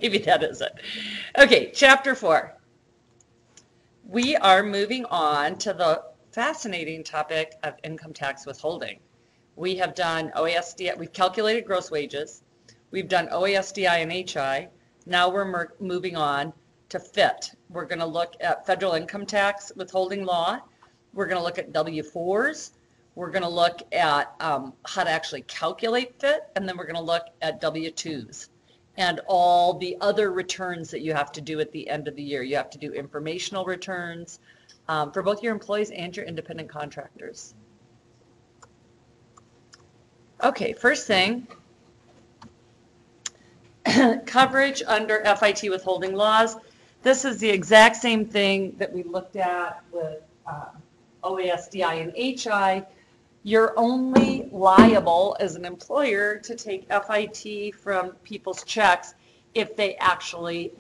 maybe that is it. Okay, chapter 4. We are moving on to the fascinating topic of income tax withholding. We have done OASDI, we've calculated gross wages, we've done OASDI and HI, now we're moving on to FIT. We're going to look at federal income tax withholding law, we're going to look at W-4s, we're going to look at how to actually calculate FIT, and then we're going to look at W-2s and all the other returns that you have to do at the end of the year. You have to do informational returns for both your employees and your independent contractors. Okay, first thing, coverage under FIT withholding laws. This is the exact same thing that we looked at with OASDI and HI. You're only liable as an employer to take FIT from people's checks if they actually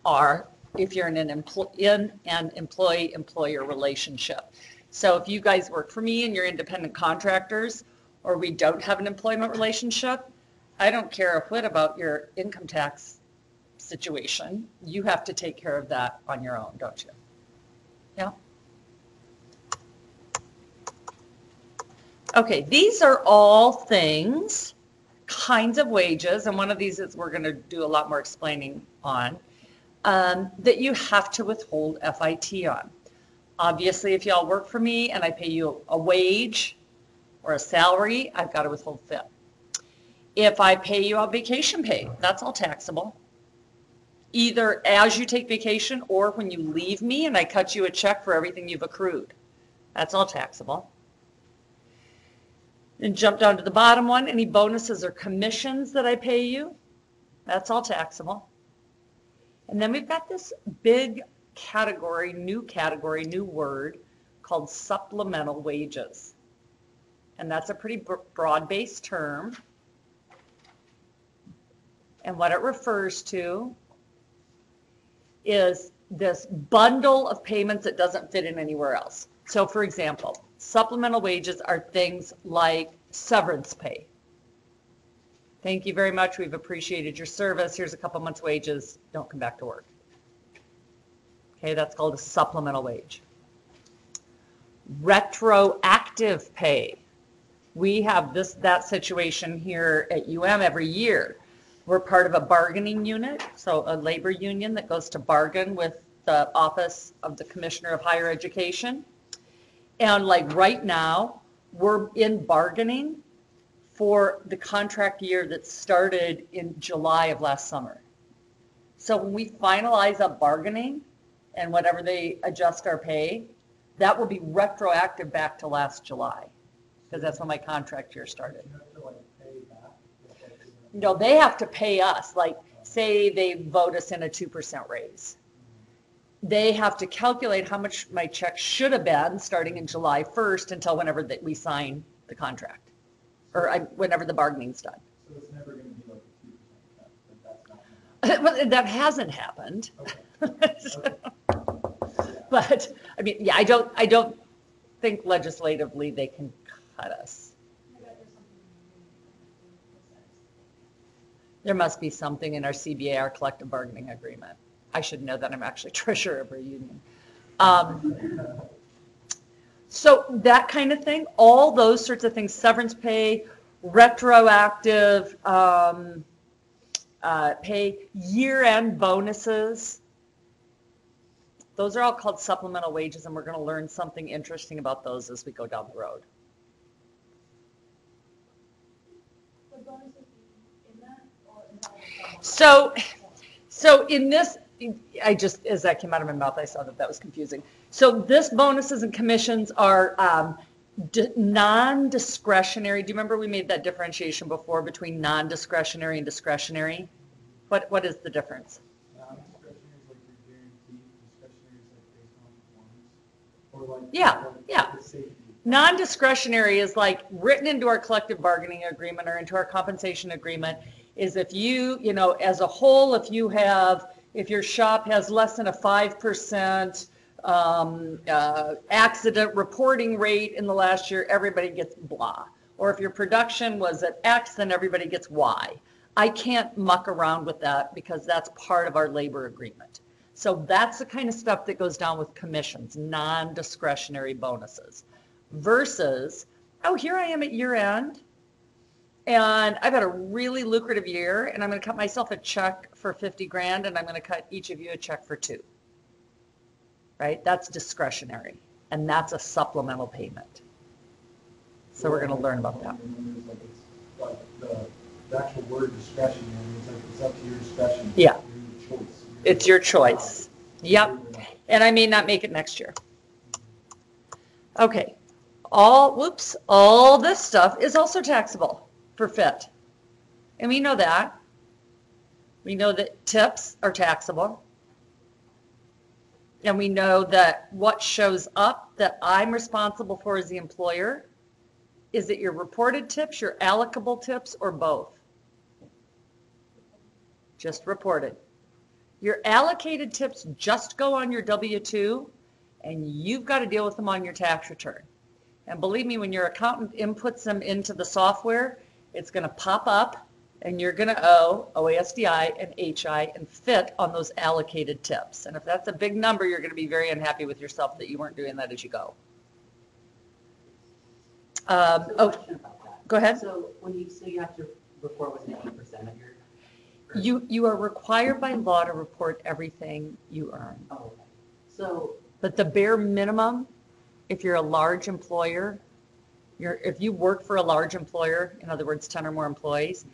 are, if you're in an employee-employer relationship. So if you guys work for me and you're independent contractors, or we don't have an employment relationship, I don't care a whit about your income tax situation. You have to take care of that on your own, don't you? Yeah. Okay, these are all things, kinds of wages, and one of these is we're going to do a lot more explaining on, that you have to withhold FIT on. Obviously, if y'all work for me and I pay you a wage or a salary, I've got to withhold FIT. If I pay you out vacation pay, that's all taxable. Either as you take vacation or when you leave me and I cut you a check for everything you've accrued. That's all taxable. And jump down to the bottom one, any bonuses or commissions that I pay you, that's all taxable. And then we've got this big category, new word called supplemental wages. And that's a pretty broad-based term. And what it refers to is this bundle of payments that doesn't fit in anywhere else. So for example, supplemental wages are things like severance pay. Thank you very much. We've appreciated your service. Here's a couple months' wages. Don't come back to work. Okay, that's called a supplemental wage. Retroactive pay. We have that situation here at UM every year. We're part of a bargaining unit, so a labor union that goes to bargain with the Office of the Commissioner of Higher Education. And like right now, we're in bargaining for the contract year that started in July of last summer. So when we finalize up bargaining and whatever they adjust our pay, that will be retroactive back to last July, because that's when my contract year started. No, they have to pay us, like say they vote us in a 2% raise. They have to calculate how much my check should have been starting in July 1st until whenever that we sign the contract, or whenever the bargaining's done. So it's never going to be like a 2% cut, but that's not Well, that hasn't happened. okay. Okay. But I mean, yeah, I don't think legislatively they can cut us. There must be something in our CBA, our collective bargaining agreement. I should know that. I'm actually treasurer of a union. So that kind of thing, all those sorts of things, severance pay, retroactive pay, year-end bonuses, those are all called supplemental wages, and we're going to learn something interesting about those as we go down the road. So in this, as that came out of my mouth, I saw that was confusing. So this bonuses and commissions are non-discretionary. Do you remember we made that differentiation before between non-discretionary and discretionary? What is the difference? Non-discretionary is like your guaranteed, discretionary is like based on performance. Or like Yeah. The safety. Non-discretionary is like written into our collective bargaining agreement or into our compensation agreement, is if you know, as a whole, if your shop has less than a 5% accident reporting rate in the last year, everybody gets blah. Or if your production was at X, then everybody gets Y. I can't muck around with that because that's part of our labor agreement. So that's the kind of stuff that goes down with commissions, non-discretionary bonuses versus, oh, here I am at year end and I've had a really lucrative year and I'm going to cut myself a check for 50 grand and I'm going to cut each of you a check for 2. Right? That's discretionary and that's a supplemental payment. So we're going to learn about that. Like the actual word discretionary, it's up to your discretion. Yeah. Your choice. It's your choice. Yep. And I may not make it next year. Okay. All this stuff is also taxable for FIT. And we know that. We know that tips are taxable. And we know that what shows up that I'm responsible for as the employer is it your reported tips, your allocable tips, or both? Just reported. Your allocated tips just go on your W-2, and you've got to deal with them on your tax return. And believe me, when your accountant inputs them into the software, it's going to pop up, and you're going to owe OASDI and HI and FIT on those allocated tips. And if that's a big number, you're going to be very unhappy with yourself that you weren't doing that as you go. Question about that. Go ahead. So when you say you have to report within 8% of your. You are required by law to report everything you earn. Oh, okay. So. But the bare minimum, if you're a large employer, if you work for a large employer, in other words, 10 or more employees,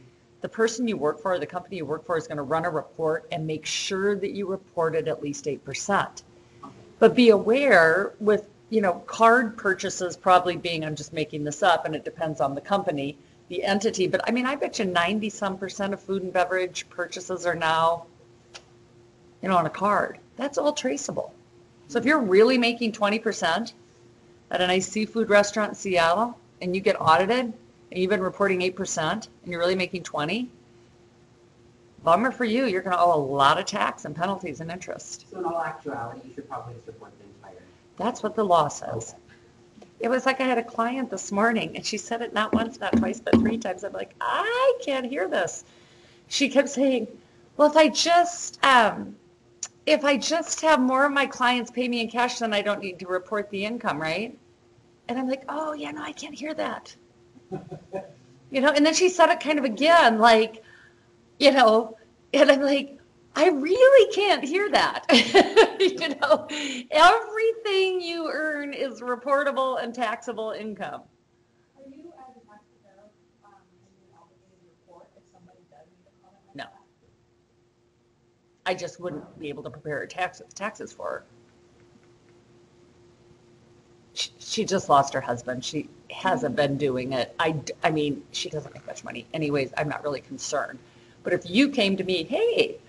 the person you work for, the company you work for is going to run a report and make sure that you reported at least 8%. Okay. But be aware with, card purchases probably being, I'm just making this up and it depends on the company, the entity, but I mean, I bet you 90% of food and beverage purchases are now, on a card. That's all traceable. So if you're really making 20% at a nice seafood restaurant in Seattle and you get audited and you've been reporting 8% and you're really making 20, bummer for you, you're going to owe a lot of tax and penalties and interest. So in all actuality, you should probably just report the entire. That's what the law says. It was like I had a client this morning and she said it not once, not twice, but 3 times. I'm like, I can't hear this. She kept saying, well, if I just have more of my clients pay me in cash, then I don't need to report the income, right? And I'm like, oh, yeah, no, I can't hear that. And then she said it kind of again, like, and I'm like, I really can't hear that. Everything you earn is reportable and taxable income. Are you as a taxpayer, and you obligated to report if somebody does need a comment like No. that? I just wouldn't be able to prepare her taxes for her. She just lost her husband. She hasn't been doing it. I mean, she doesn't make much money. Anyways, I'm not really concerned. But if you came to me, hey,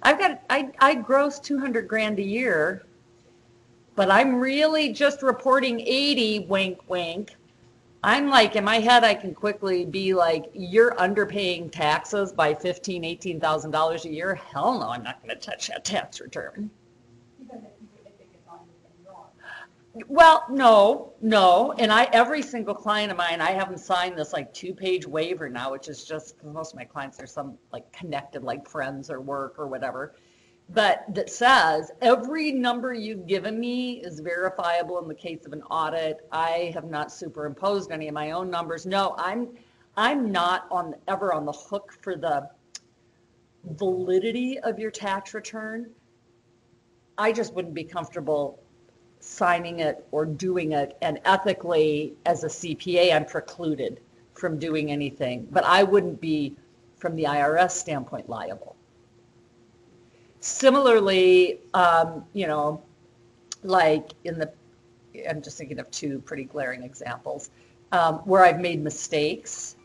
I gross 200 grand a year, but I'm really just reporting 80, wink, wink. I'm like, in my head, I can quickly be like, you're underpaying taxes by $15,000, $18,000 a year. Hell no, I'm not going to touch that tax return. Even if it gets on your wrong. Well, no. And every single client of mine, I have them sign this like 2-page waiver now, which is just, because most of my clients are some like connected, like friends or work or whatever. But that says every number you've given me is verifiable in the case of an audit. I have not superimposed any of my own numbers. No, I'm not ever on the hook for the validity of your tax return. I just wouldn't be comfortable signing it or doing it, and ethically as a CPA, I'm precluded from doing anything. But I wouldn't be, from the IRS standpoint, liable. Similarly, like I'm just thinking of 2 pretty glaring examples where I've made mistakes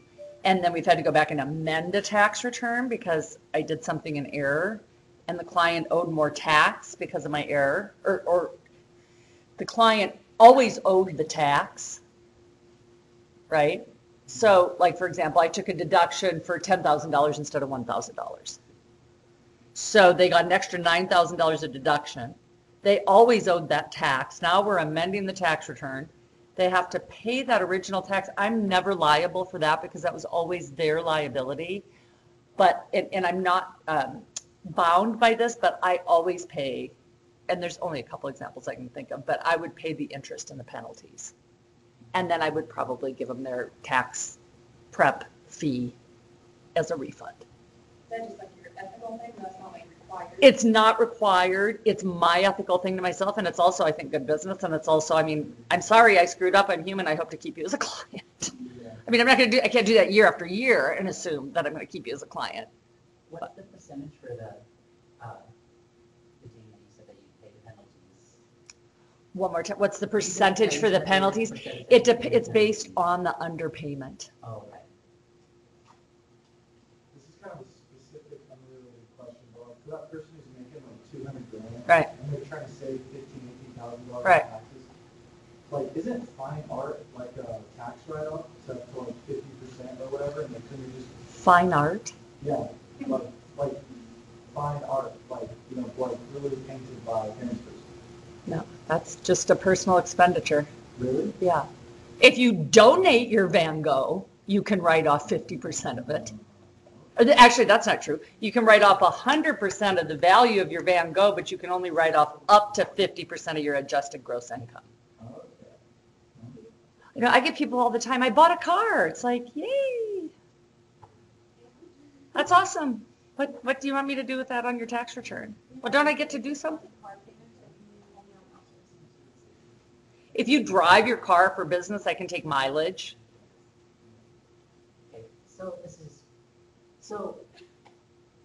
and then we've had to go back and amend a tax return because I did something in error and the client owed more tax because of my error, or the client always owed the tax, right? So like, for example, I took a deduction for $10,000 instead of $1,000. So they got an extra $9,000 of deduction. They always owed that tax. Now we're amending the tax return. They have to pay that original tax. I'm never liable for that because that was always their liability. But, and I'm not bound by this, but I always pay, and there's only a couple examples I can think of, but I would pay the interest and the penalties. And then I would probably give them their tax prep fee as a refund. That's just like your ethical thing, that's not like required. It's not required. It's my ethical thing to myself, and it's also, I think, good business, and it's also, I mean, I'm sorry I screwed up. I'm human. I hope to keep you as a client. Yeah. I mean, I can't do that year after year and assume that I'm going to keep you as a client. What's the percentage for the thing that you said that you pay the penalties? One more time, what's the percentage for the penalties? It's based on the underpayment. Oh, right. This is kind of a specific, unrelated question, but like, for that person who's making like 200 grand. Right. And they're trying to save $18,000 Right. in taxes. Like, isn't fine art like a tax write-off, except for like 50% or whatever, and then can you just, Fine art. yeah, like fine art, like, you know, like really painted by a famous person. No, that's just a personal expenditure. Really? Yeah. If you donate your Van Gogh, you can write off 50% of it. Actually, that's not true. You can write off 100% of the value of your Van Gogh, but you can only write off up to 50% of your adjusted gross income. Okay. You know, I get people all the time, I bought a car. It's like, yay. That's awesome. What do you want me to do with that on your tax return? Well, don't I get to do something? If you drive your car for business, I can take mileage. Okay, so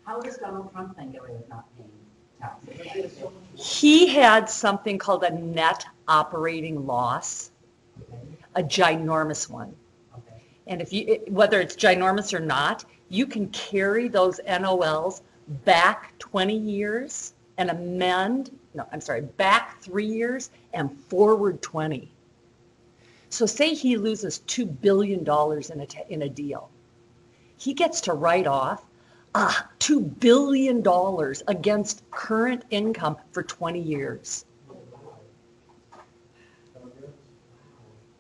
how does Donald Trump then get away with not paying taxes? He had something called a net operating loss, Okay, a ginormous one. okay. And if you, whether it's ginormous or not, you can carry those NOLs back 20 years and back 3 years and forward 20. So say he loses $2 billion in a deal. He gets to write off $2 billion against current income for 20 years.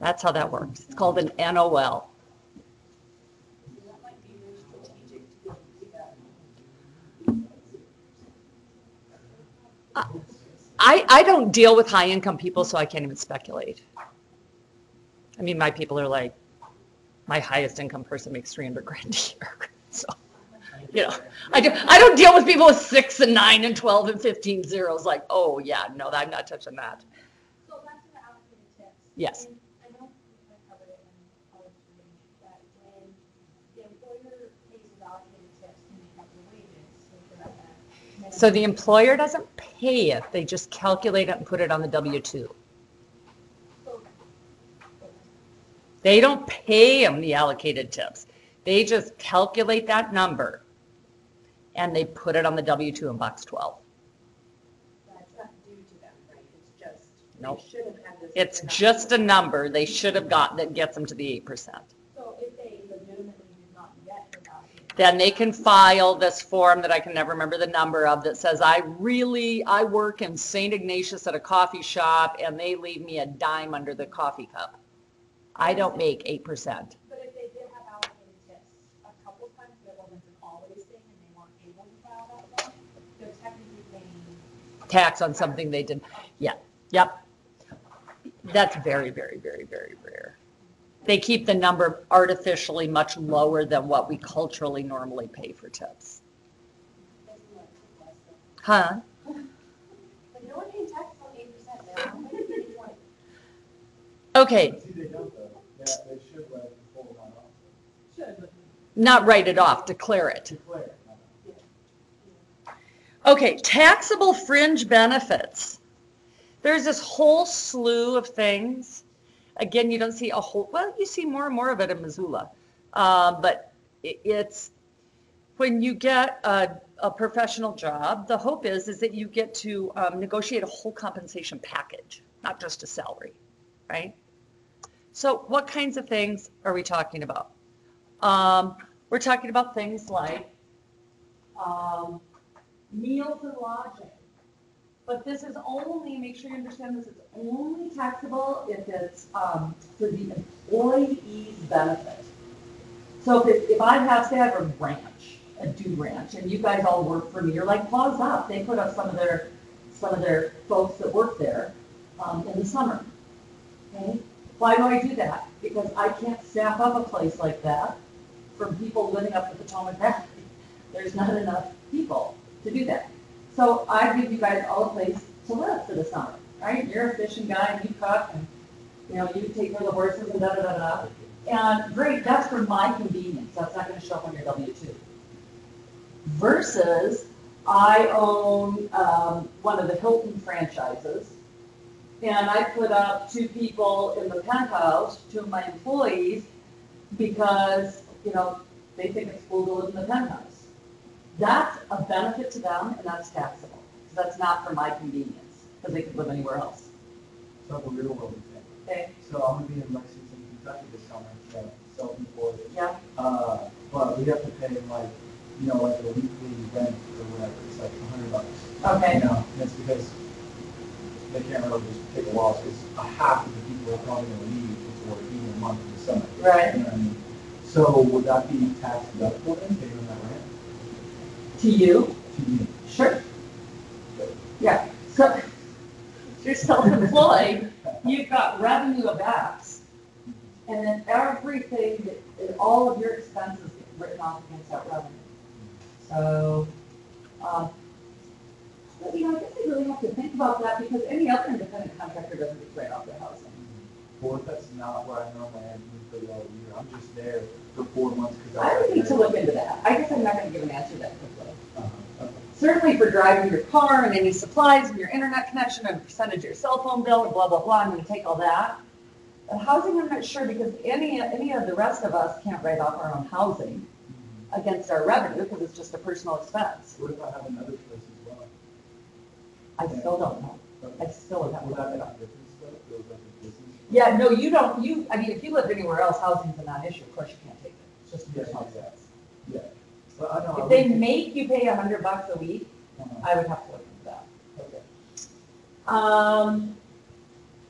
That's how that works. It's called an NOL. I don't deal with high income people, so I can't even speculate. I mean, my people are like, my highest income person makes 300 grand a year. So, you know, I don't deal with people with 6 and 9 and 12 and 15 zeros like, oh yeah, no, I'm not touching that. So back to the allocated tips. Yes. And I know I covered it in college reading that when the employer pays his allocated tips to make up the wages, so for that minimum. So the employer doesn't pay it, they just calculate it and put it on the W-2. So- They don't pay them the allocated tips. They just calculate that number and they put it on the W-2 in box 12. That's not due to them, right? It's just, Nope. they should have had this. It's just a number they should have gotten that gets them to the 8%. So if they legitimately did not get their allocated. Then they can file this form that I can never remember the number of that says, I work in St. Ignatius at a coffee shop and they leave me a dime under the coffee cup. I don't make 8%. But if they did have allocated tips a couple of times, but it wasn't an always thing and they weren't able to file that form, they're technically paying. Tax on something they didn't. Yeah, yep. That's very, very, very, very rare. They keep the number artificially much lower than what we culturally normally pay for tips. Huh? But no one pays tax on 8%, they're only paying 20. Okay, See, they don't though. They should let the full amount off. Should, but not write it off, declare it. Declare. Okay, taxable fringe benefits. There's this whole slew of things. Again, you don't see a whole, well, you see more and more of it in Missoula. But it's, when you get a professional job, the hope is that you get to negotiate a whole compensation package, not just a salary, right? So what kinds of things are we talking about? We're talking about things like meals and lodging. But this is only, make sure you understand this, it's only taxable if it's for the employee's benefit. So if I have to have a ranch a dude ranch, and you guys all work for me, you're like, pause up, they put up some of their folks that work there, in the summer. Okay? Why do I do that? Because I can't staff up a place like that from people living up the Potomac Valley. There's not enough people to do that. So I give you guys all a place to live for the summer, right? You're a fishing guy, and you cook, and, you know, you take care of the horses and da-da-da-da. And great, that's for my convenience. That's not gonna show up on your W-2. Versus, I own, one of the Hilton franchises, and I put up 2 people in the penthouse, 2 of my employees, because, you know, they think it's cool to live in the penthouse. That's a benefit to them, and that's taxable. That's not for my convenience, because they could live anywhere else. So the real world example. Okay? So I'm gonna be in Lexington, Kentucky this summer, self-employed. Yeah. But we have to pay like, you know, like a weekly rent or whatever, it's like $100. Okay. You know, and it's because they can't really just take a loss, because half of the people are probably gonna leave before even a month in the summer. Right. You know what I mean? So would that be tax deductible then, paying on that rent? To you? To me? Sure. Yeah. So, if you're self-employed, you've got revenue of X, and then everything, all of your expenses get written off against that revenue. So, but, you know, I guess they really have to think about that, because any other independent contractor doesn't get right off their housing. Or if that's not where I normally am for the whole year, I'm just there for 4 months because I would need to look into that. I guess I'm not gonna give an answer that quickly. Okay. Certainly for driving your car and any supplies and your internet connection and percentage of your cell phone bill and blah, blah, blah, I'm gonna take all that. But housing, I'm not sure, because any of the rest of us can't write off our own housing against our revenue, because it's just a personal expense. What if I have another place as well? I still don't know. I still would have to Would look that it make a up. difference though? Feels like a business? Yeah, no, you don't, I mean, if you lived anywhere else, housing's a non-issue, of course you can't take it. It's just a Yeah, personal yeah. expense. Yeah. But I know. If they make you pay $100 a week, Uh-huh. I would have to look into that. Okay.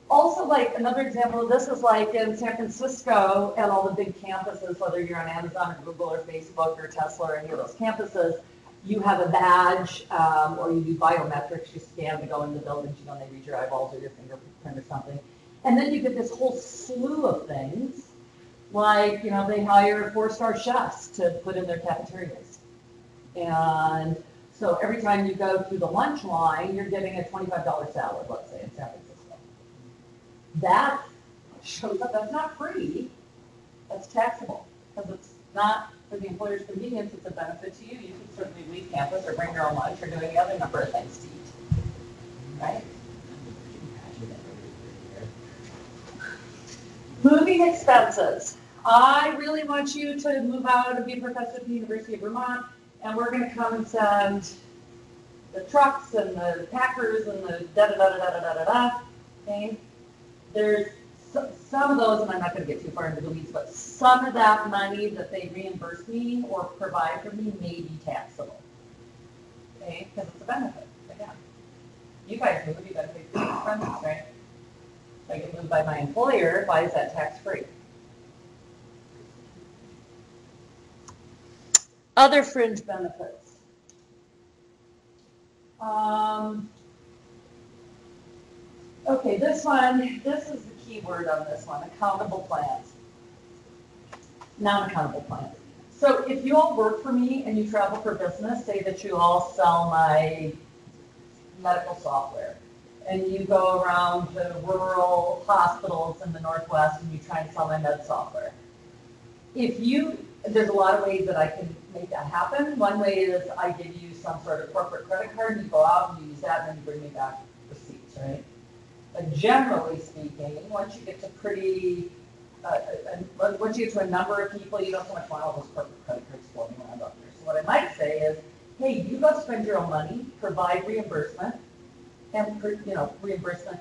Also, like, another example of this is like in San Francisco and all the big campuses, whether you're on Amazon or Google or Facebook or Tesla or any of those campuses, you have a badge, or you do biometrics, you scan to go in the buildings, you know, they read your eyeballs or your fingerprint or something. And then you get this whole slew of things, like, you know, they hire 4-star chefs to put in their cafeterias. And so every time you go through the lunch line, you're getting a $25 salad, let's say, in San Francisco. That shows up, that's not free, that's taxable, because it's not for the employer's convenience, it's a benefit to you. You can certainly leave campus or bring your own lunch or do any other number of things to eat, right? Moving expenses. I really want you to move out and be a professor at the University of Vermont, and we're gonna come and send the trucks and the packers and the da-da-da-da-da-da-da-da, okay? There's some of those, and I'm not gonna get too far into the weeds, but some of that money that they reimburse me or provide for me may be taxable, okay? Because it's a benefit, again. You guys move, you gotta pay for your expenses, right? If I get moved by my employer, why is that tax-free? Other fringe benefits. Okay, this is the key word on this one, accountable plans. Non-accountable plans. So if you all work for me and you travel for business, say that you all sell my medical software, and you go around to rural hospitals in the Northwest and you try and sell my med software. There's a lot of ways that I can make that happen. One way is I give you some sort of corporate credit card, and you go out and you use that, and then you bring me back receipts, right? But generally speaking, once you get to once you get to a number of people, you don't so much want all those corporate credit cards floating around out there. So what I might say is, hey, you go spend your own money, provide reimbursement, and reimbursement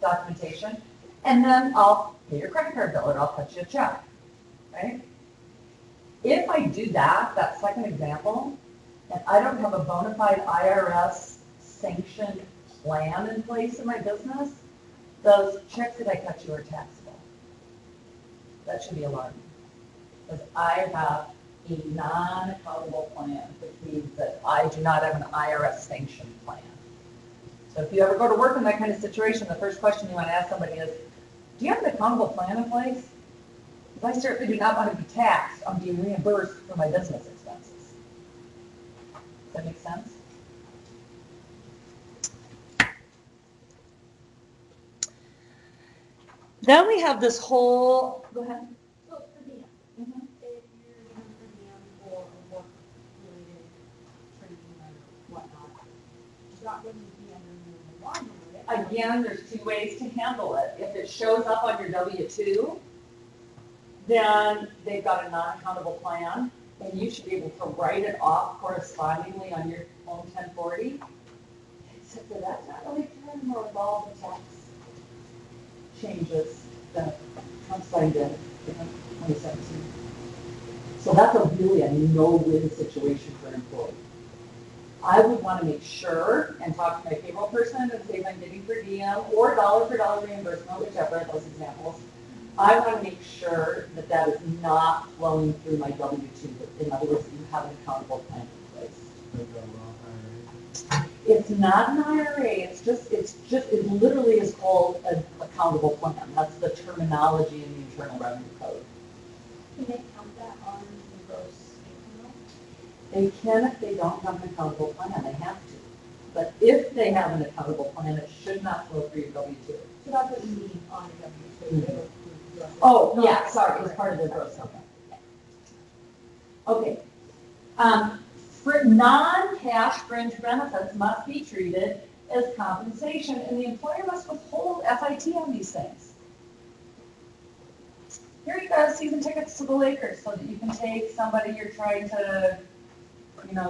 documentation, and then I'll pay your credit card bill, or I'll cut you a check, right? If I do that second example, and I don't have a bona fide IRS sanctioned plan in place in my business, those checks that I cut you are taxable. That should be alarming, because I have a non-accountable plan, which means that I do not have an IRS sanctioned plan. So if you ever go to work in that kind of situation, the first question you want to ask somebody is, do you have an accountable plan in place? Because I certainly do not want to be taxed on being reimbursed for my business expenses. Does that make sense? Then we have this whole, go ahead. So per diem, Mhm. if you're doing per diem for a work-related training or whatnot, that wouldn't be under minimum wage, would it? Again, there's two ways to handle it. If it shows up on your W-2, then they've got a non-accountable plan, and you should be able to write it off correspondingly on your own 1040. Except that that's not really true anymore with all the tax changes that Trump signed in 2017. So that's really a no-win situation for an employee. I would want to make sure and talk to my payroll person and say if I'm getting per diem or dollar for dollar reimbursement, whichever of those examples. I want to make sure that that is not flowing through my W-2. In other words, that you have an accountable plan in place. It's not an IRA. It's just, it literally is called an accountable plan. That's the terminology in the Internal Revenue Code. Can they count that on the gross income? They can if they don't have an accountable plan. They have to. But if they have an accountable plan, it should not flow through your W-2. So that's what you mean on a W-2. Mhm. Oh, yeah, sorry, it's part of the gross income. Okay. For non-cash fringe benefits must be treated as compensation, and the employer must withhold FIT on these things. Here you go, season tickets to the Lakers, so that you can take somebody you're trying to,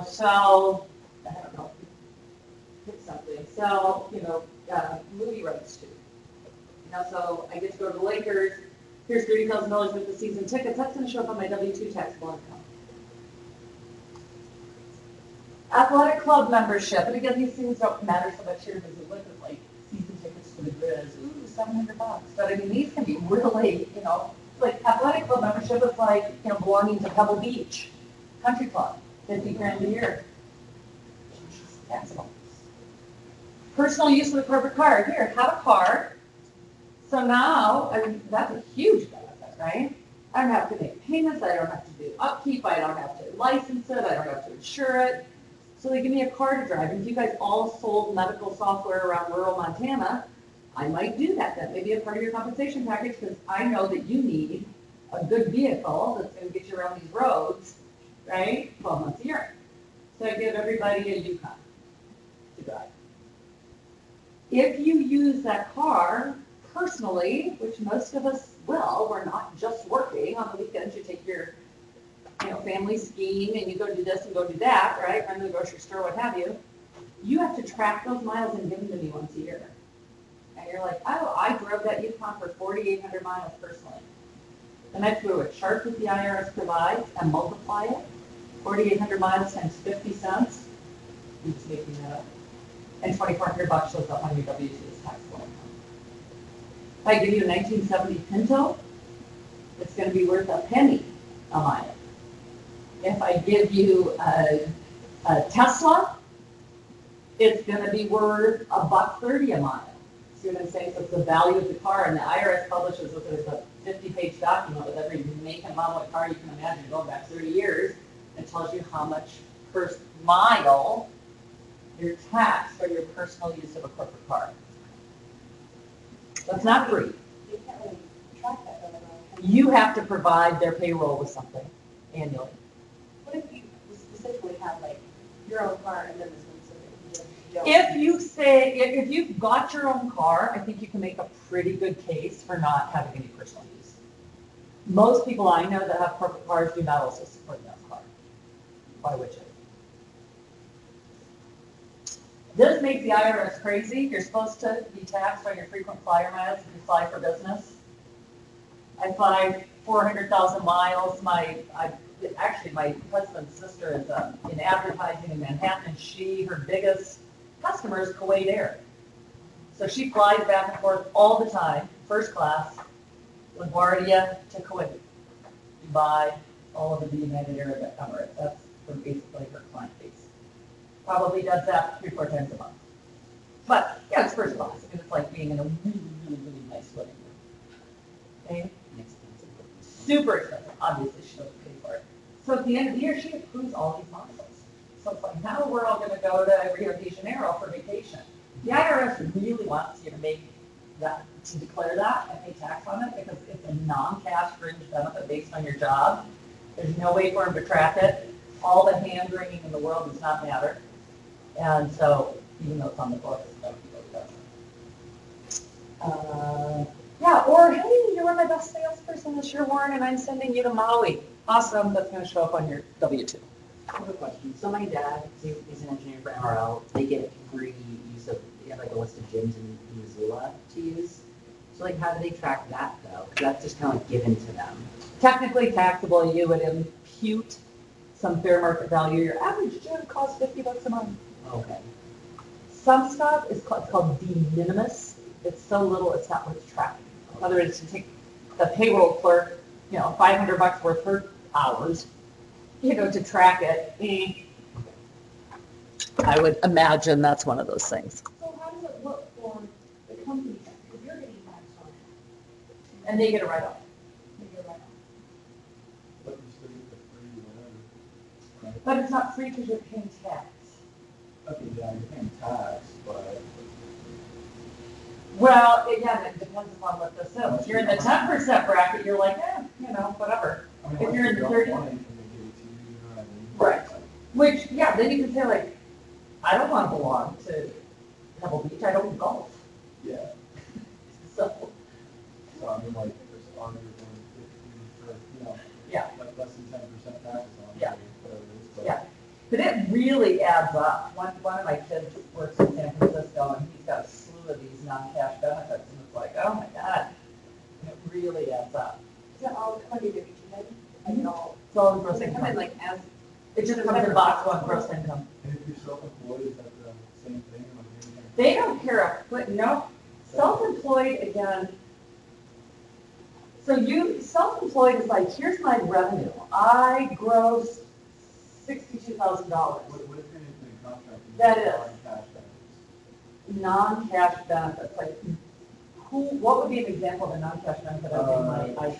sell, I don't know, pick something, sell, movie rights to. So I get to go to the Lakers, here's $30,000 worth of season tickets, that's gonna show up on my W-2 taxable income. Athletic club membership, and again, these things don't matter so much here because you look at like season tickets to the Grizz, ooh, $700. But I mean, these can be really, like athletic club membership is like, belonging to Pebble Beach Country Club, 50 grand a year. Taxable. Personal use of the corporate car, here, have a car. So now, I mean, that's a huge benefit, right? I don't have to make payments, I don't have to do upkeep, I don't have to license it, I don't have to insure it. So they give me a car to drive. And if you guys all sold medical software around rural Montana, I might do that. That may be a part of your compensation package because I know that you need a good vehicle that's going to get you around these roads, right? 12 months a year. So I give everybody a Yukon to drive. If you use that car personally, which most of us will, we're not just working. On the weekends, you take your family skiing and you go do this and go do that, right? Run to the grocery store, what have you. You have to track those miles and give them to me once a year. And you're like, oh, I drove that Yukon for 4,800 miles personally. Then I threw a chart that the IRS provides and multiply it. 4,800 miles times 50 cents. I'm just making that up. And $2,400 shows up on your W-2 as taxable income. If I give you a 1970 Pinto, it's going to be worth a penny a mile. If I give you a Tesla, it's going to be worth $1.30 a mile. See what I'm saying? So it's the value of the car, and the IRS publishes this as a 50-page document with every make and model of car you can imagine going back 30 years. It tells you how much per mile you're taxed for your personal use of a corporate car. So it's not free. You can't really track that very well. You have to provide their payroll with something annually. What if you specifically have like your own car and then this one, so that you don't? If you've got your own car, I think you can make a pretty good case for not having any personal use. Most people I know that have corporate cars do not also support that car. Why would you? This makes the IRS crazy. You're supposed to be taxed on your frequent flyer miles if you fly for business. I fly 400,000 miles. My husband's sister is in advertising in Manhattan, and her biggest customer is Kuwait Air. So she flies back and forth all the time, first class, LaGuardia to Kuwait, Dubai, all over the United Arab Emirates. That's basically her client base. Probably does that 3-4 times a month. But yeah, it's first class. And it's like being in a really, really, really nice living room. Okay? Super expensive. Obviously, she doesn't pay for it. So at the end of the year, she approves all these modules. So it's like, now we're all going to go to Rio de Janeiro for vacation. The IRS really wants you to make that, to declare that and pay tax on it because it's a non-cash fringe benefit based on your job. There's no way for them to track it. All the hand wringing in the world does not matter. And so, even though it's on the books, some people doesn't. Yeah, or hey, you were my best salesperson this year, Warren, and I'm sending you to Maui. Awesome, that's going to show up on your W-2. I have a question. So my dad, he's an engineer for MRL. They get free use of, they have like a list of gyms in Missoula to use. So like, how do they track that though? Because that's just kind of like given to them. Technically taxable, you would impute some fair market value. Your average gym costs $50 a month. Okay. Some stuff is called de minimis. It's so little, it's not worth tracking. In other words, to take the payroll clerk, $500 worth per hours, to track it. I would imagine that's one of those things. So how does it look for the company tax? Because you're getting taxed on it. And they get a write-off. Maybe you're right. But you still get the free whatever. Right? But it's not free because you're paying tax. Okay, yeah, you're paying tax, but. Well, again, it depends upon what this is. If you're in the 10% bracket, you're like, whatever. I mean, If you're in the once 30 you don't want it, and they give it to you, you know what I mean? Right. Which, yeah, then you can say like, I don't want to belong to Pebble Beach, I don't golf. Yeah, So, so I mean, like, there's arguably 50 for, yeah, like less than 10% taxes on it. Yeah. Whatever it is, but. yeah. But it really adds up. One of my kids works in San Francisco and he's got a slew of these non-cash benefits and it's like, oh my God. And it really adds up. Is that all come under W-2 then? Like it all? It's all in gross Does it come in income. like as? It just comes in box one, gross income. And if you're self-employed, is that the same thing? Like, anything? They don't care a foot, no. Self-employed, again, self-employed is like, here's my revenue. I gross $62,000. What if you're in a contract? and you That have is. non-cash benefits? Non-cash benefits, like, what would be an example of a non-cash benefit? I think my A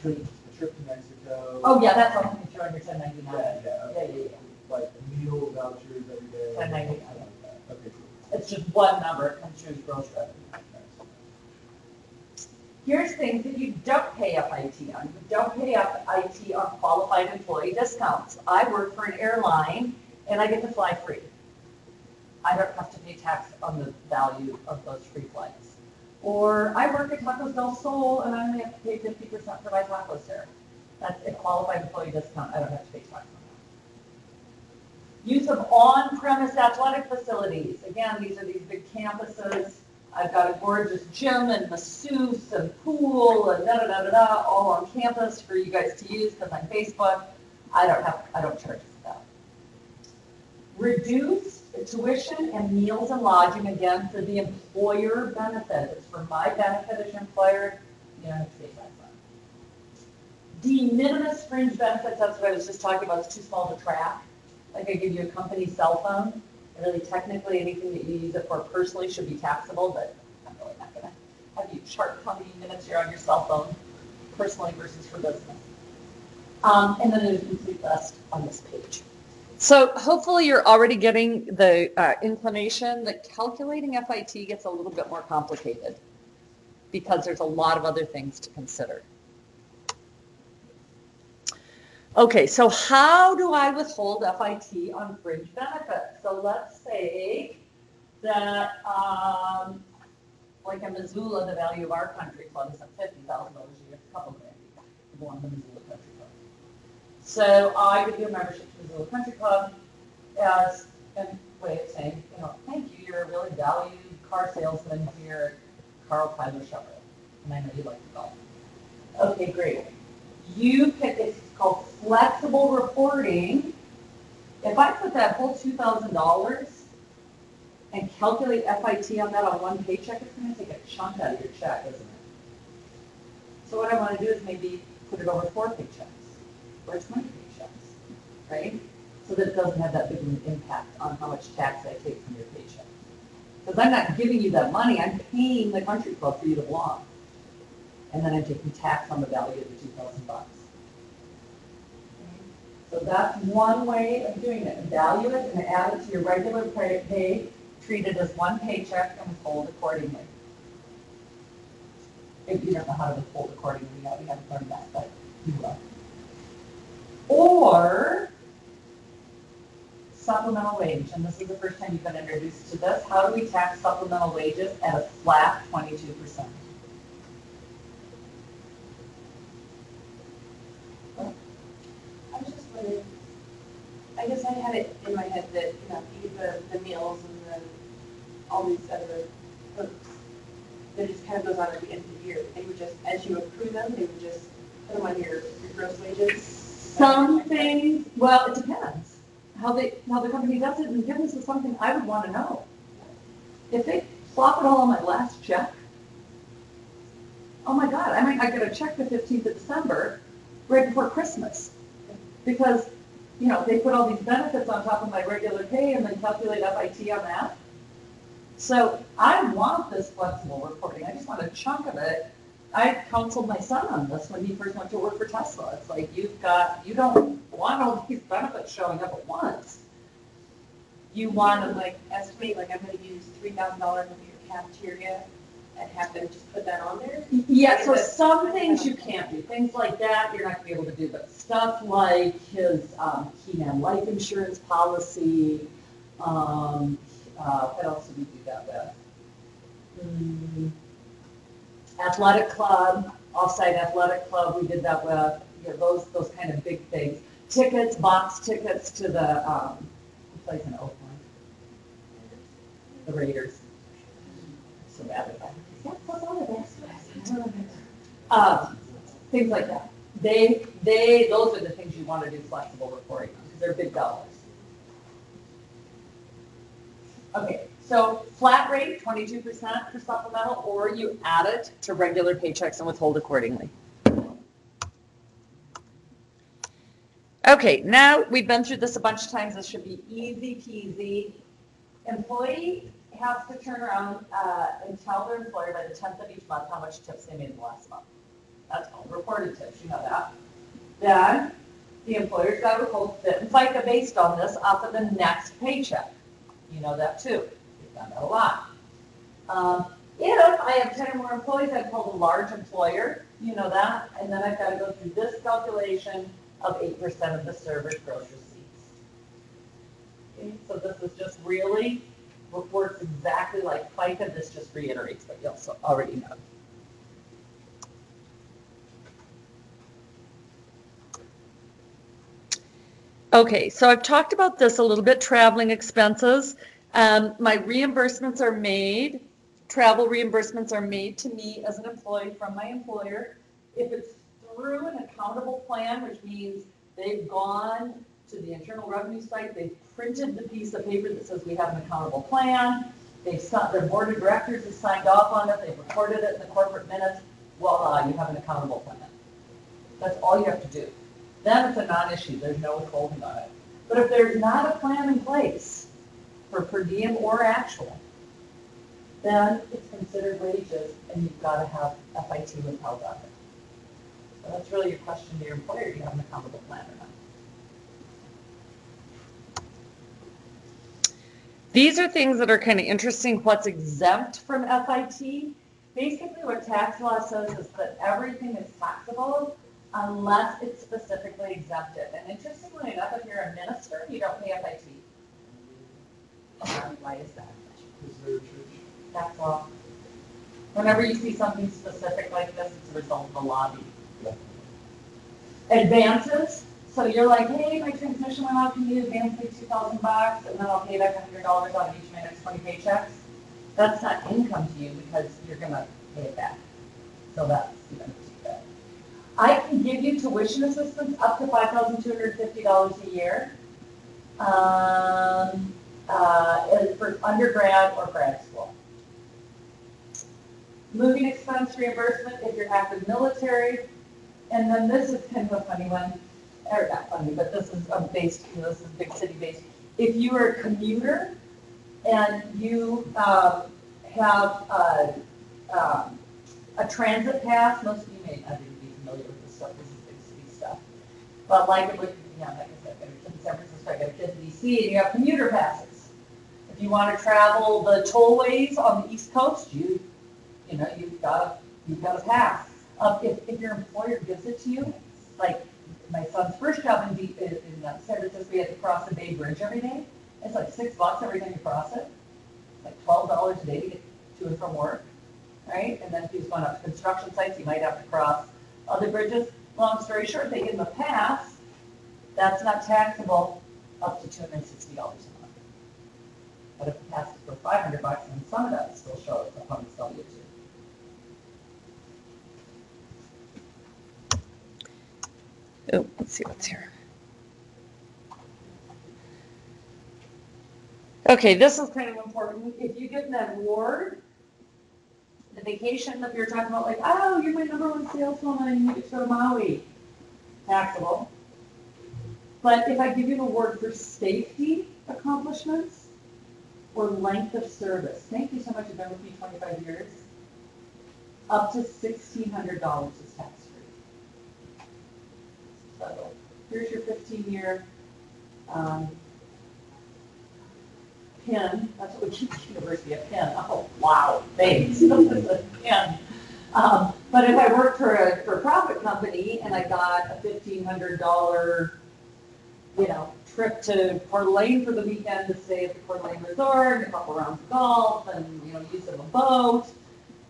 trip to Mexico. Oh, yeah, that's all coming through on your 1099. Yeah. Yeah. Like meal vouchers every day. 1099. something like that. Okay, cool. It's just one number, it comes through as gross revenue. Here's things that you don't pay FIT on. You don't pay FIT on qualified employee discounts. I work for an airline and I get to fly free. I don't have to pay tax on the value of those free flights. Or I work at Tacos del Sol and I only have to pay 50% for my tacos there. That's a qualified employee discount. I don't have to pay tax on that. Use of on-premise athletic facilities. Again, these are these big campuses. I've got a gorgeous gym and masseuse and pool and da-da-da-da-da all on campus for you guys to use because I'm Facebook. I don't charge for that. Reduced tuition and meals and lodging, again, for the employer benefit. It's for my benefit as your employer. You don't have to pay tax on it. De minimis fringe benefits, that's what I was just talking about. It's too small to track. Like I give you a company cell phone. Really, technically, anything that you use it for personally should be taxable, but I'm really not going to have you chart how many minutes you're on your cell phone personally versus for business. And then there's a complete list on this page. So hopefully you're already getting the inclination that calculating FIT gets a little bit more complicated because there's a lot of other things to consider. Okay, so how do I withhold FIT on fringe benefits? So let's say that, like in Missoula, the value of our country club is at $50,000 a year, a couple grand to go on the Missoula Country Club. So I would do a membership to Missoula Country Club as a way of saying, thank you, you're a really valued car salesman here at Carl Tyler Chevrolet, and I know you like to golf. Okay, great. You pick, it's called flexible reporting. If I put that whole $2,000 and calculate FIT on that on one paycheck, it's going to take a chunk out of your check, isn't it? So what I want to do is maybe put it over 4 paychecks, or 20 paychecks. right? So that it doesn't have that big of an impact on how much tax I take from your paycheck. Because I'm not giving you that money, I'm paying the country club for you to belong. And then I'm taking tax on the value of the $2,000. So that's one way of doing it. Value it and add it to your regular pay, treat it as one paycheck and withhold accordingly. If you don't know how to withhold accordingly yet, we haven't learned that, but you will. Or supplemental wage, and this is the first time you've been introduced to this. How do we tax supplemental wages at a flat 22%? I was just wondering, I guess I had it in my head that, you know, you get the meals and all these other perks, that just kind of goes on at the end of the year. They would just, as you accrue them, they would just put them on your gross wages? Some things, well, it depends how the company does it, and this is something I would want to know. If they plop it all on my last check, oh my God, I might not get a check the 15th of December, right before Christmas. Because, you know, they put all these benefits on top of my regular pay and then calculate FIT on that. So I want this flexible reporting. I just want a chunk of it. I counseled my son on this when he first went to work for Tesla. It's like, you don't want all these benefits showing up at once. You want to like estimate, like I'm going to use $3,000 of your cafeteria and have them just put that on there? Yeah, so some things you can't do. Things like that, you're not going to be able to do. But stuff like his Key-Man life insurance policy, what else did we do that with? Athletic club, off-site athletic club, we did that with. You know, those kind of big things. Tickets, box tickets to the, who plays in Oakland? The Raiders. So bad at that. Things like that. Those are the things you want to do flexible reporting on because they're big dollars. Okay, so flat rate, 22% for supplemental, or you add it to regular paychecks and withhold accordingly. Okay, now we've been through this a bunch of times. This should be easy peasy. Employee has to turn around and tell their employer by the 10th of each month how much tips they made in the last month. That's called reported tips, you know that. Then the employer's got to withhold fit and FICA based on this off of the next paycheck. You know that too. We've done that a lot. If I have 10 or more employees, I'm called a large employer. You know that. And then I've got to go through this calculation of 8% of the server's gross receipts. Okay, so this is just really works exactly like FICA. This just reiterates what you also already know. Okay, so I've talked about this a little bit, traveling expenses. My reimbursements are made, travel reimbursements are made to me as an employee from my employer. If it's through an accountable plan, which means they've gone to the Internal Revenue site, they've printed the piece of paper that says we have an accountable plan, their board of directors has signed off on it, they've recorded it in the corporate minutes, voila, you have an accountable plan. That's all you have to do. Then it's a non-issue, there's no withholding on it. But if there's not a plan in place for per diem or actual, then it's considered wages and you've got to have FIT withheld on it. So that's really your question to your employer, do you have an accountable plan or not? These are things that are kind of interesting, what's exempt from FIT. Basically what tax law says is that everything is taxable unless it's specifically exempted. And interestingly enough, if you're a minister, you don't pay FIT. Why is that? Is there a church? Tax law. Whenever you see something specific like this, it's a result of a lobby. Yeah. Advances. So you're like, hey, my transmission went out, can you advance me $2,000 and then I'll pay back $100 out of each of my next 20 paychecks? That's not income to you because you're going to pay it back. So that's even too bad. I can give you tuition assistance up to $5,250 a year for undergrad or grad school. Moving expense reimbursement if you're active military. And then this is kind of a funny one. or not funny, but this is based, this is big city based. If you are a commuter and you have a transit pass, most of you may not even be familiar with this stuff, this is big city stuff. But like, like I said, I got a kid in San Francisco, I got a kid in DC, and you have commuter passes. If you want to travel the tollways on the East Coast, you've got a pass. If your employer gives it to you, like my son's first job in San Francisco, we had to cross the Bay Bridge every day. It's like $6 every time you cross it. It's like $12 a day to get to and from work, right? And then if he's going up to construction sites, you might have to cross other bridges. Long story short, they give him a pass. That's not taxable up to $260 a month. But if the pass is for $500, then some of that still shows up on the W2. Oh, let's see what's here. Okay, this is kind of important. If you get an award, the vacation that you're talking about, like, oh, you're my #1 saleswoman, you get to go to Maui, taxable. But if I give you an award for safety accomplishments or length of service, thank you so much, you've been with me 25 years, up to $1,600 is tax-free. So here's your 15-year PIN. That's what we keep the university, a PIN. Oh, wow, thanks. A PIN. But if I worked for a profit company and I got a $1,500, trip to Coeur d'Alene for the weekend to stay at the Coeur d'Alene Resort, a couple rounds of golf, and use of a boat,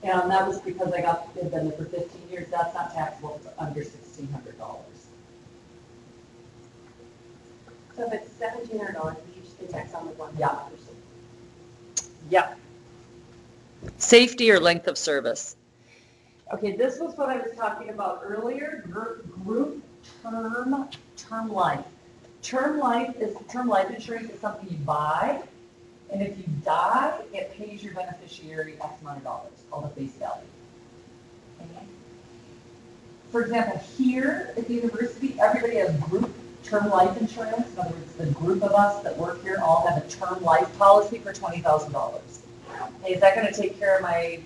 and that was because I've been there for 15 years. That's not taxable. It's under $1,600. So if it's $1,700, you just pay tax on the one. Yeah. Yeah. Safety or length of service? Okay, this was what I was talking about earlier, group term life. Term life insurance is something you buy, and if you die, it pays your beneficiary X amount of dollars, called the face value. Okay? For example, here at the university, everybody has group term life insurance. In other words, the group of us that work here all have a term life policy for $20,000. Hey, is that going to take care of my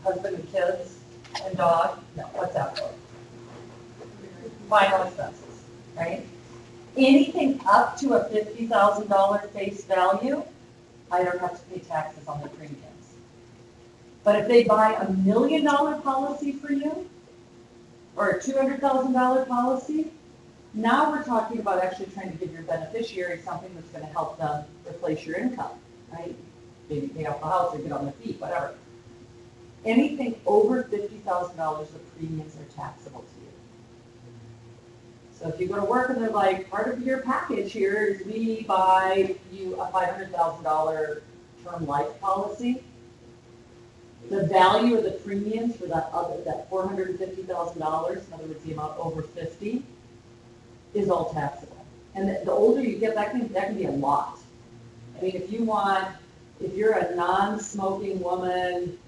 husband and kids and dog? No, what's that for? Final expenses, right? Anything up to a $50,000 face value, I don't have to pay taxes on the premiums. But if they buy a $1 million policy for you, or a $200,000 policy, now we're talking about actually trying to give your beneficiary something that's going to help them replace your income, right? Maybe pay off the house or get on their feet, whatever. Anything over $50,000, the premiums are taxable to you. So if you go to work and they're like, part of your package here is we buy you a $500,000 term life policy, the value of the premiums for that $450,000, in other words, the amount over 50, is all taxable. And the older you get, that can be a lot. I mean, if you're a non-smoking woman,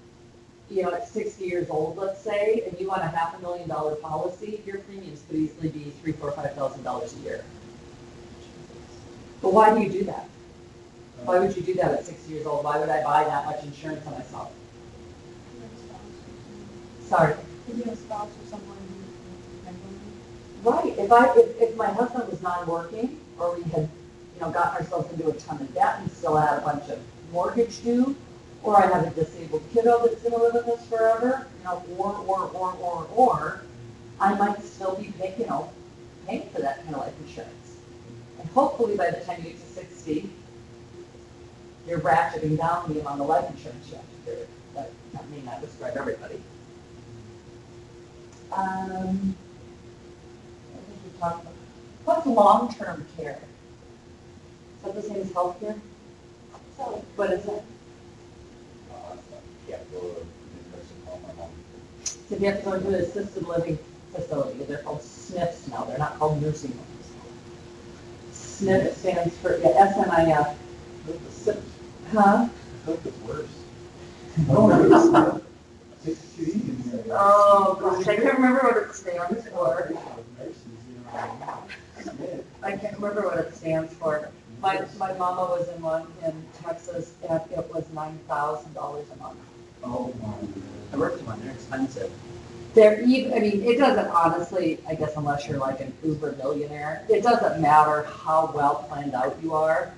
at 60 years old, let's say, and you want a $500,000 policy, your premiums could easily be $3,000, $4,000, $5,000 a year. But why do you do that? Why would you do that at 60 years old? Why would I buy that much insurance on myself? Sorry. If you have a spouse or someone who's Right. If my husband was non-working, or we had, gotten ourselves into a ton of debt and still had a bunch of mortgage due, or I have a disabled kiddo that's going to live with us forever, or I might still be paying for that kind of life insurance. And hopefully by the time you get to 60, you're ratcheting down the amount of life insurance you have to do. But that may not describe everybody. What's long-term care? Is that the same as health care? So, what is it? Yeah, go to the nursing home or home. So if you have to go to an assisted living facility, they're called SNFs now, they're not called nursing homes. SNF stands for, SNIF. Huh? I hope it's worse. Oh, it's too easy in here. Oh, gosh, I can't remember what it stands for. I can't remember what it stands for. My mama was in one in Texas, and it was $9,000 a month. Oh, my. I worked in one, they're expensive. They're even, I mean, it doesn't honestly, I guess unless you're like an Uber millionaire, it doesn't matter how well planned out you are.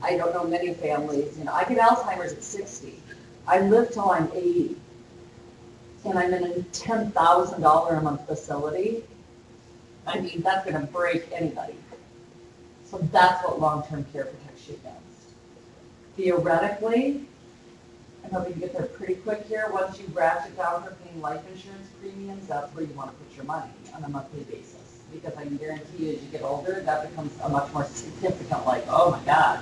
I don't know many families, you know, I get Alzheimer's at 60. I live till I'm 80. And I'm in a $10,000 a month facility. I mean, that's gonna break anybody. So that's what long-term care protects you against. Theoretically, I'm hoping to get there pretty quick here. Once you ratchet down for paying life insurance premiums, that's where you want to put your money on a monthly basis. Because I can guarantee you, as you get older, that becomes a much more significant, like, oh my God,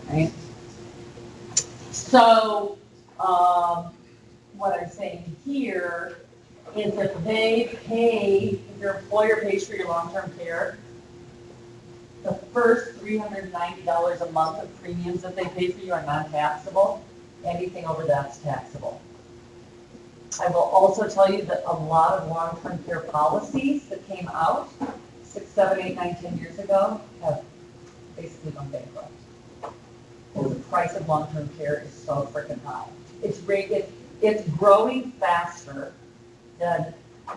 right? So, what I'm saying here is if they pay, if your employer pays for your long-term care, the first $390 a month of premiums that they pay for you are non-taxable. Anything over that's taxable. I will also tell you that a lot of long-term care policies that came out 6, 7, 8, 9, 10 years ago have basically gone bankrupt. Because the price of long-term care is so freaking high. It's growing faster than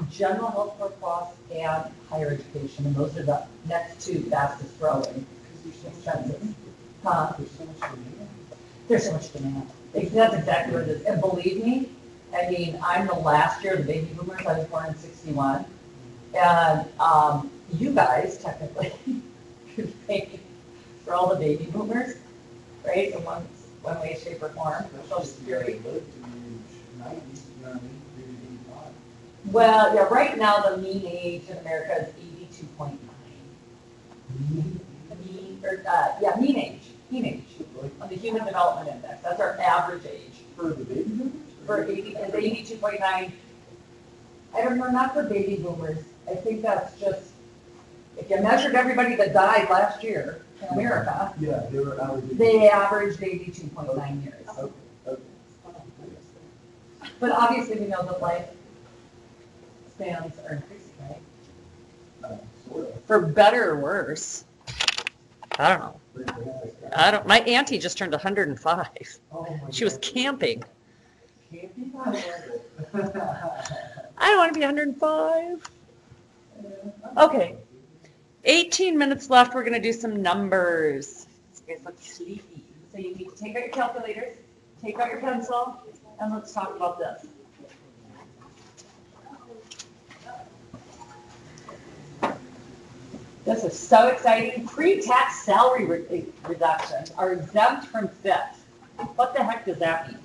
general health care costs and higher education, and those are the next two fastest growing expenses. Huh? There's so much demand. That's exactly what it is. And believe me, I mean, I'm the last year of the baby boomers. I was born in 61. And you guys technically could pay for all the baby boomers, right? In one way, shape, or form. Social Security. Well, yeah, right now the mean age in America is 82.9. Mean age. On the Human Development Index. That's our average age. For the baby boomers? For 82.9. I don't know, not for baby boomers. I think that's just, if you measured everybody that died last year in America, Yeah, they were averaging. they averaged 82.9 years. Okay. But obviously, we know that life spans are increasing, right? Sort of. For better or worse. I don't know. My auntie just turned 105. Oh my She was God. camping. Camping? I love it. I don't want to be 105. Okay. 18 minutes left. We're going to do some numbers. You guys look sleepy. So you need to take out your calculators, take out your pencil, and let's talk about this. This is so exciting. Pre-tax salary reductions are exempt from FIT. What the heck does that mean?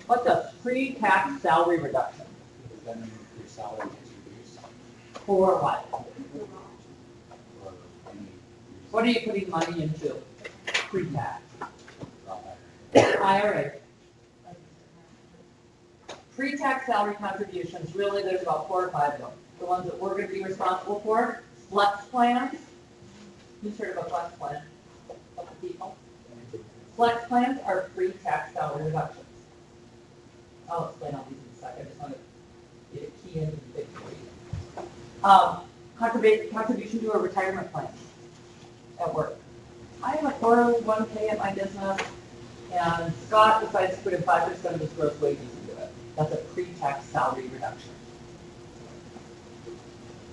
What does pre-tax salary reduction? Because then your salary gets reduced For what? or any What are you putting money into? Pre-tax. drawback. IRA. Pre-tax salary contributions, really, there's about 4 or 5 of them. The ones that we're going to be responsible for, flex plans. Who's heard of a flex plan? A couple people. Flex plans are pre-tax salary reductions. I'll explain all these in a second. I just want to get a key into the big three. Contribution to a retirement plan at work. I have a 401k at my business, and Scott decides to put in 5% of his gross wages into it. That's a pre-tax salary reduction.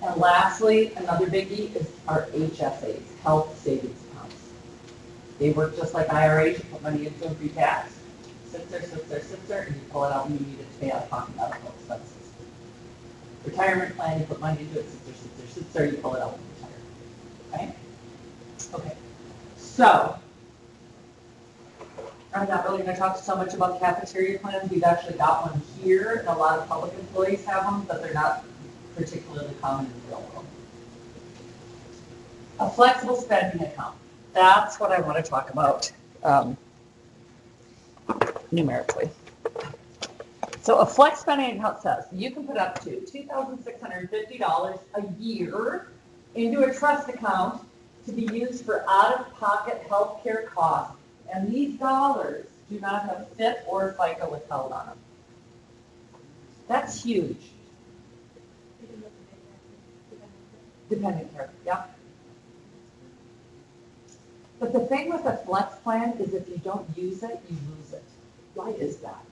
And lastly, another biggie is our HSAs, health savings accounts. They work just like IRAs. You put money into them pre-tax. Sits there, and you pull it out when you need it to pay out of pocket medical expenses. Retirement plan, you put money into it, sits there, you pull it out when you retire. Okay? Okay. So, I'm not really going to talk so much about cafeteria plans. We've actually got one here, and a lot of public employees have them, but they're not particularly common in the real world. A flexible spending account. That's what I want to talk about numerically. So a flex spending account says you can put up to $2,650 a year into a trust account to be used for out-of-pocket health care costs. And these dollars do not have FIT or FICA withheld on them. That's huge. Dependent care, yeah. But the thing with a flex plan is if you don't use it, you lose it. Why is that?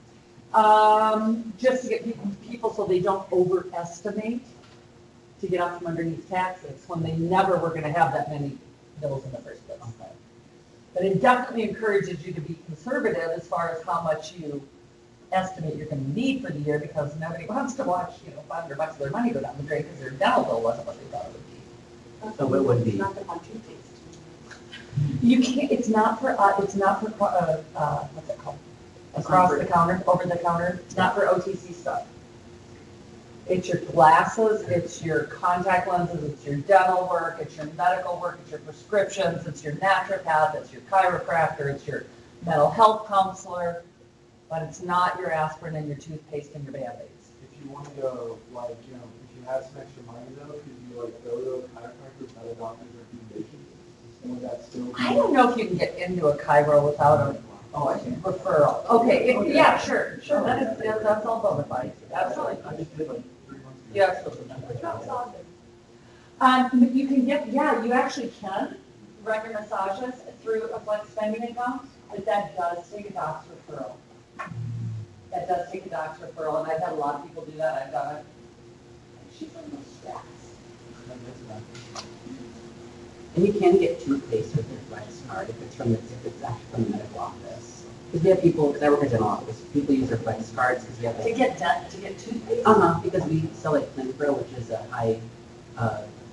Just to get people so they don't overestimate to get out from underneath taxes when they never were gonna have that many bills in the first place. Okay. But it definitely encourages you to be conservative as far as how much you estimate you're gonna need for the year, because nobody wants to watch, $500 of their money go down the drain because their dental bill wasn't what they thought it would be. So it would be. It's not the one toothpaste. You can't, it's not for, what's it called? Across the counter, over the counter, it's not for OTC stuff. It's your glasses, it's your contact lenses, it's your dental work, it's your medical work, it's your prescriptions, it's your naturopath, it's your chiropractor, it's your mental health counselor, but it's not your aspirin and your toothpaste and your Band-Aids. If you want to go, like, if you have some extra money though, could you like go to a chiropractor without a doctor's recommendation? Would that still be? I don't know if you can get into a chiro without a referral. Okay, yeah, sure, that's all bona fide, absolutely. I just did like 3 months ago. You absolutely can. That's awesome. You can get, you actually can run your massages through a flex spending account, but that does take a doc's referral. That does take a doc's referral, and I've had a lot of people do that, I've done it. She's on the stress. And you can get toothpaste with your flex card if it's actually from the medical office. Because we have people, because I work at dental office, people use their flex cards because we have. To get toothpaste? Because we sell like Clinpro, which is a high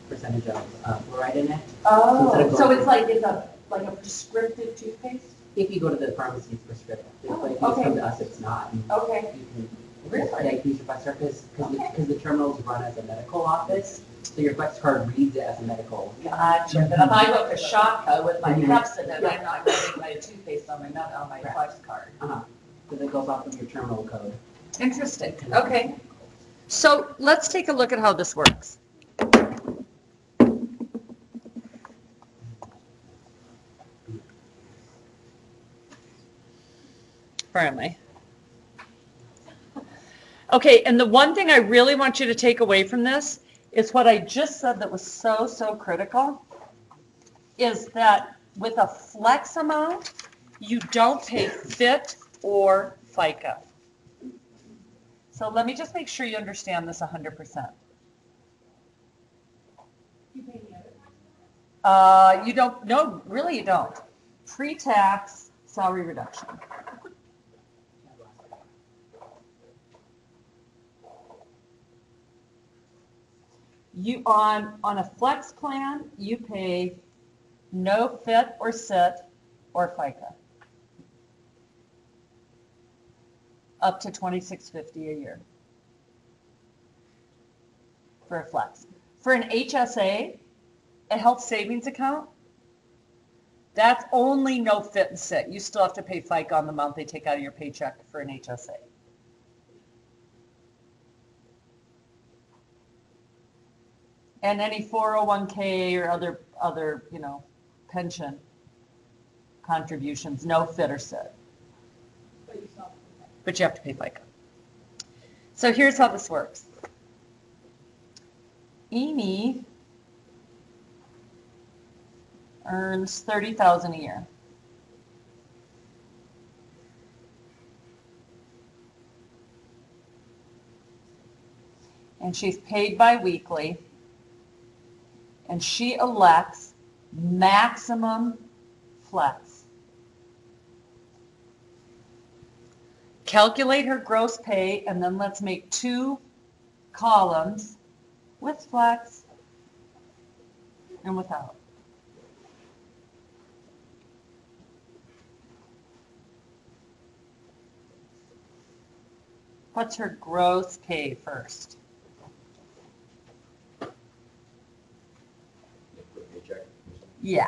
percentage of fluoride in it. Oh, so it's like a prescriptive toothpaste? If you go to the pharmacy, it's prescriptive. Oh, But if you okay. come to us, it's not. And Okay. you can, Really? yeah, you can use your flex card because the terminals run as a medical office, so your flex card reads it as a medical. Gotcha, but if I go to Shaka with my Mhm. Pepsi, then I'm not getting my toothpaste on my flex card. Because it goes off of your terminal code. Interesting, okay. So let's take a look at how this works. Where am I? Okay, and the one thing I really want you to take away from this is what I just said that was so, so critical, is that with a flex amount, you don't pay FIT or FICA. So let me just make sure you understand this 100%. You pay the other tax? You don't, no, really you don't. Pre-tax salary reduction. You, on a flex plan, you pay no FIT or SIT or FICA. Up to $2,650 a year for a flex. For an HSA, a health savings account, that's only no FIT and SIT. You still have to pay FICA on the amount they take out of your paycheck for an HSA. And any 401k or other, pension contributions, no FIT or SIT. But you still have to pay. But you have to pay FICA. So here's how this works. Amy earns $30,000 a year. And she's paid bi-weekly. And she elects maximum flex. Calculate her gross pay, and then let's make 2 columns with flex and without. What's her gross pay first? Yeah.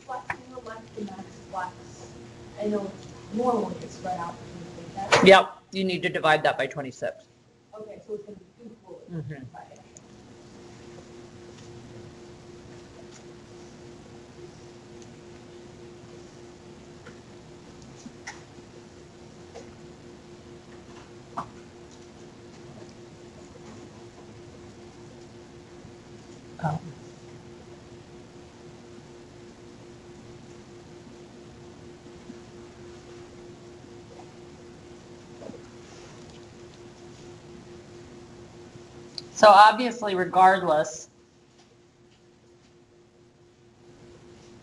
Flex, you know, less the max flex. I know normal gets spread out between the paychecks? Yep, you need to divide that by 26. Okay, so it's gonna be equal. Mhm. Oh. So obviously, regardless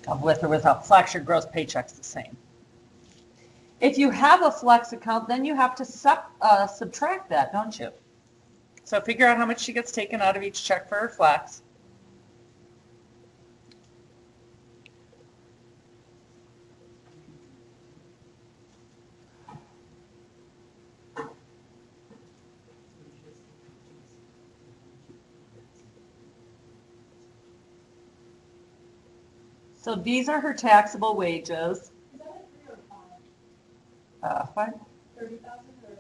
of with or without flex, your gross paycheck's the same. If you have a flex account, then you have to subtract that, don't you? So figure out how much she gets taken out of each check for her flex. So these are her taxable wages. Is that a 3 or 5? What? 30,000 or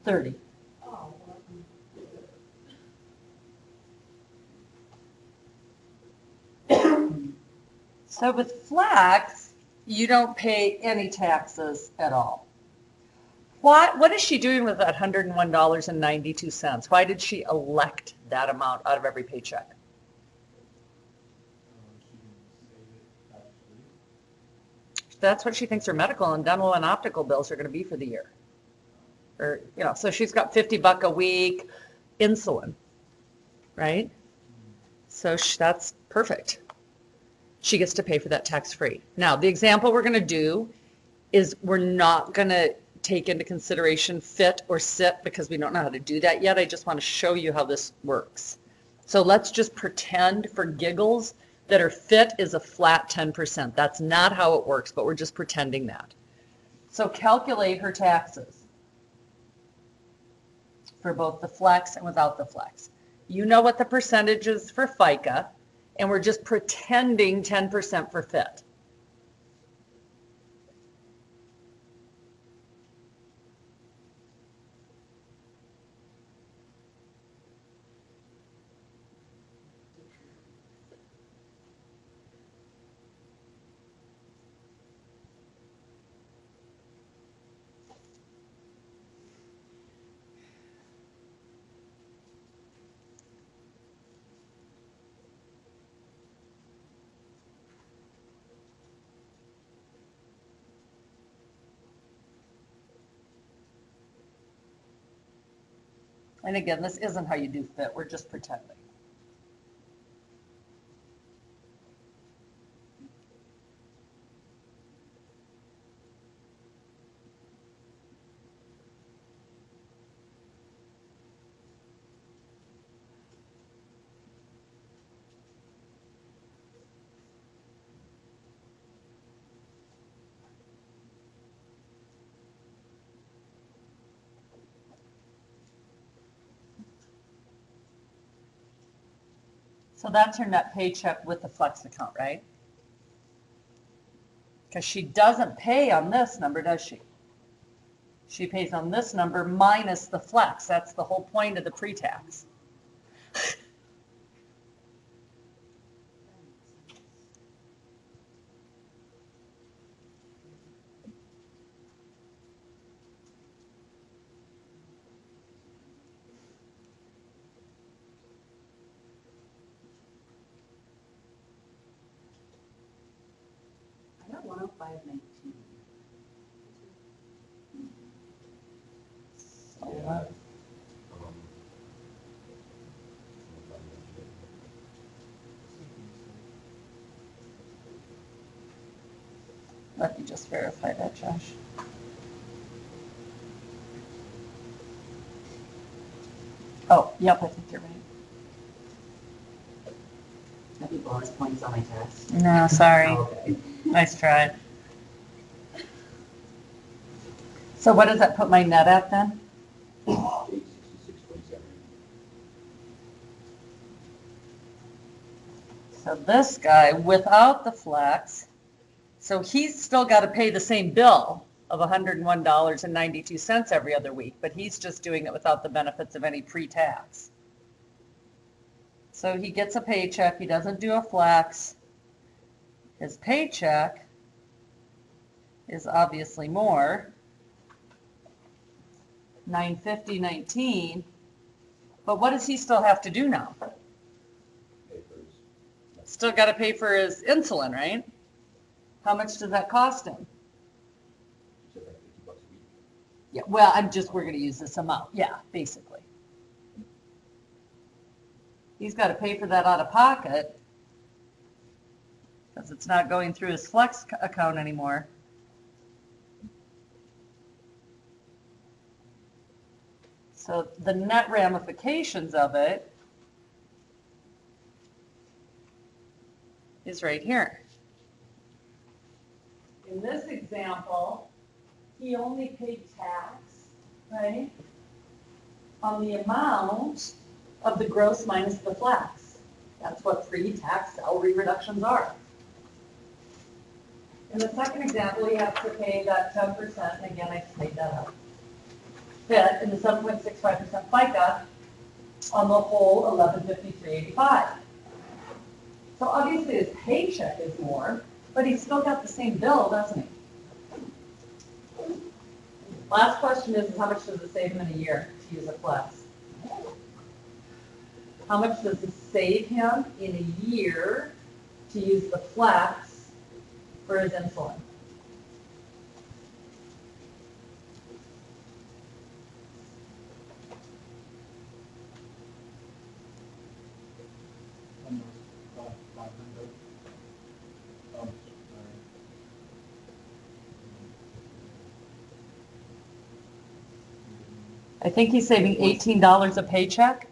50,000? 30. Oh, well, So with flex, you don't pay any taxes at all. What is she doing with that $101.92? Why did she elect that amount out of every paycheck? That's what she thinks her medical and dental and optical bills are going to be for the year. Or, so she's got $50 a week insulin, right? So that's perfect. She gets to pay for that tax-free. Now, the example we're going to do is we're not going to take into consideration fit or sit because we don't know how to do that yet. I just want to show you how this works. So let's just pretend for giggles that her fit is a flat 10%. That's not how it works, but we're just pretending that. So calculate her taxes for both the flex and without the flex. You know what the percentage is for FICA, and we're just pretending 10% for fit. And again, this isn't how you do fit. We're just pretending. So that's her net paycheck with the flex account, right? Because she doesn't pay on this number, does she? She pays on this number minus the flex. That's the whole point of the pre-tax. I got 105.19. Let me just verify that, Josh. Oh, yep, I think you're right. Have you bonus points on my test? No, sorry. Oh, okay. Nice try. So what does that put my net at then? 866.27. So this guy, without the flex, so he's still got to pay the same bill, of $101.92 every other week, but he's just doing it without the benefits of any pre-tax. So he gets a paycheck, he doesn't do a flex. His paycheck is obviously more, $950.19, but what does he still have to do now? Still got to pay for his insulin, right? How much does that cost him? Yeah, well, we're going to use this amount. Yeah, basically. He's got to pay for that out of pocket because it's not going through his flex account anymore. So the net ramifications of it is right here. In this example, he only paid tax, right, on the amount of the gross minus the flex. That's what pre-tax salary reductions are. In the second example, he has to pay that 10%, and again, I just made that up. Fit in the 7.65% FICA on the whole 1153.85. So obviously his paycheck is more, but he's still got the same bill, doesn't he? Last question is how much does it save him in a year to use a flex? How much does it save him in a year to use the flex for his insulin? I think he's saving $18 a paycheck,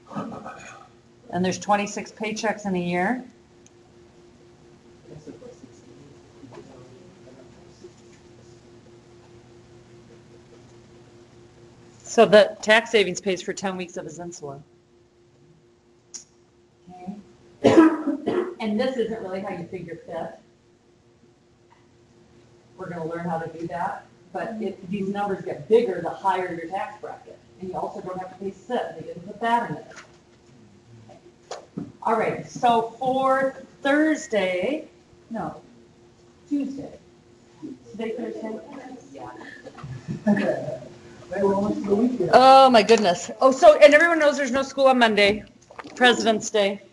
and there's 26 paychecks in a year. So the tax savings pays for 10 weeks of his insulin. Okay. And this isn't really how you figure fit. We're going to learn how to do that. But if these numbers get bigger, the higher your tax bracket. And you also don't have to pay SIP. They didn't put that in there. All right, so for Tuesday. Today Thursday? Yeah. Hey, we're almost to the weekend. Oh, my goodness. Oh, so, and everyone knows there's no school on Monday, President's Day.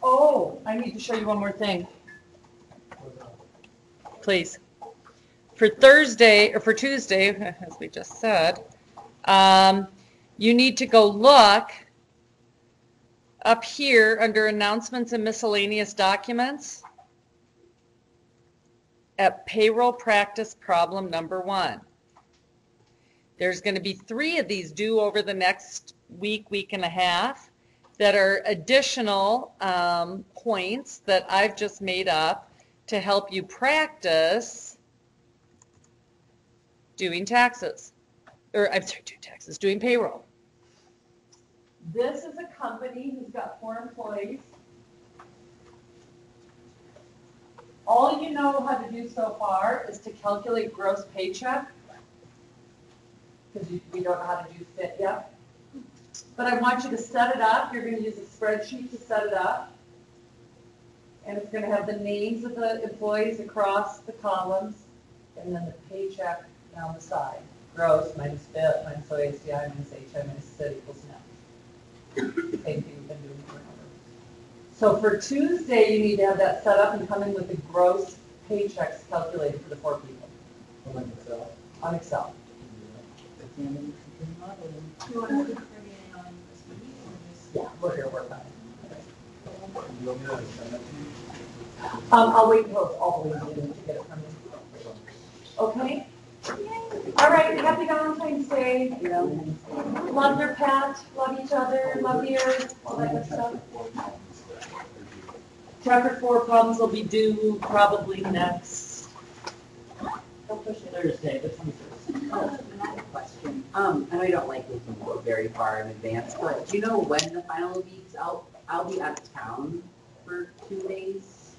Oh, I need to show you one more thing. Please. For Thursday, or for Tuesday, as we just said, you need to go look up here under announcements and miscellaneous documents at payroll practice problem number 1. There's going to be 3 of these due over the next week and a half that are additional points that I've just made up to help you practice doing taxes, doing payroll. This is a company who's got 4 employees. All you know how to do so far is to calculate gross paycheck, because we don't know how to do fit yet. But I want you to set it up. You're going to use a spreadsheet to set it up. And it's going to have the names of the employees across the columns, and then the paycheck down the side. Gross minus FIT minus OACI minus HI minus SIT equals net. Same thing we've been doing forever. So for Tuesday, you need to have that set up and come in with the gross paychecks calculated for the 4 people. On Excel. On Excel. Do you want to put Caribbean on this meeting or just? Yeah, we're here, work on it. You want me to send that to you? I'll wait until it's all the way in to get it from you. Okay? All right, happy Valentine's Day. Love your pet, love each other, love you, all that good stuff. Chapter 4 problems will be due probably next, don't push it Thursday, the 21st. Oh, another question. I know you don't like looking very far in advance, but do you know when the final week's out? I'll be out of town for 2 days.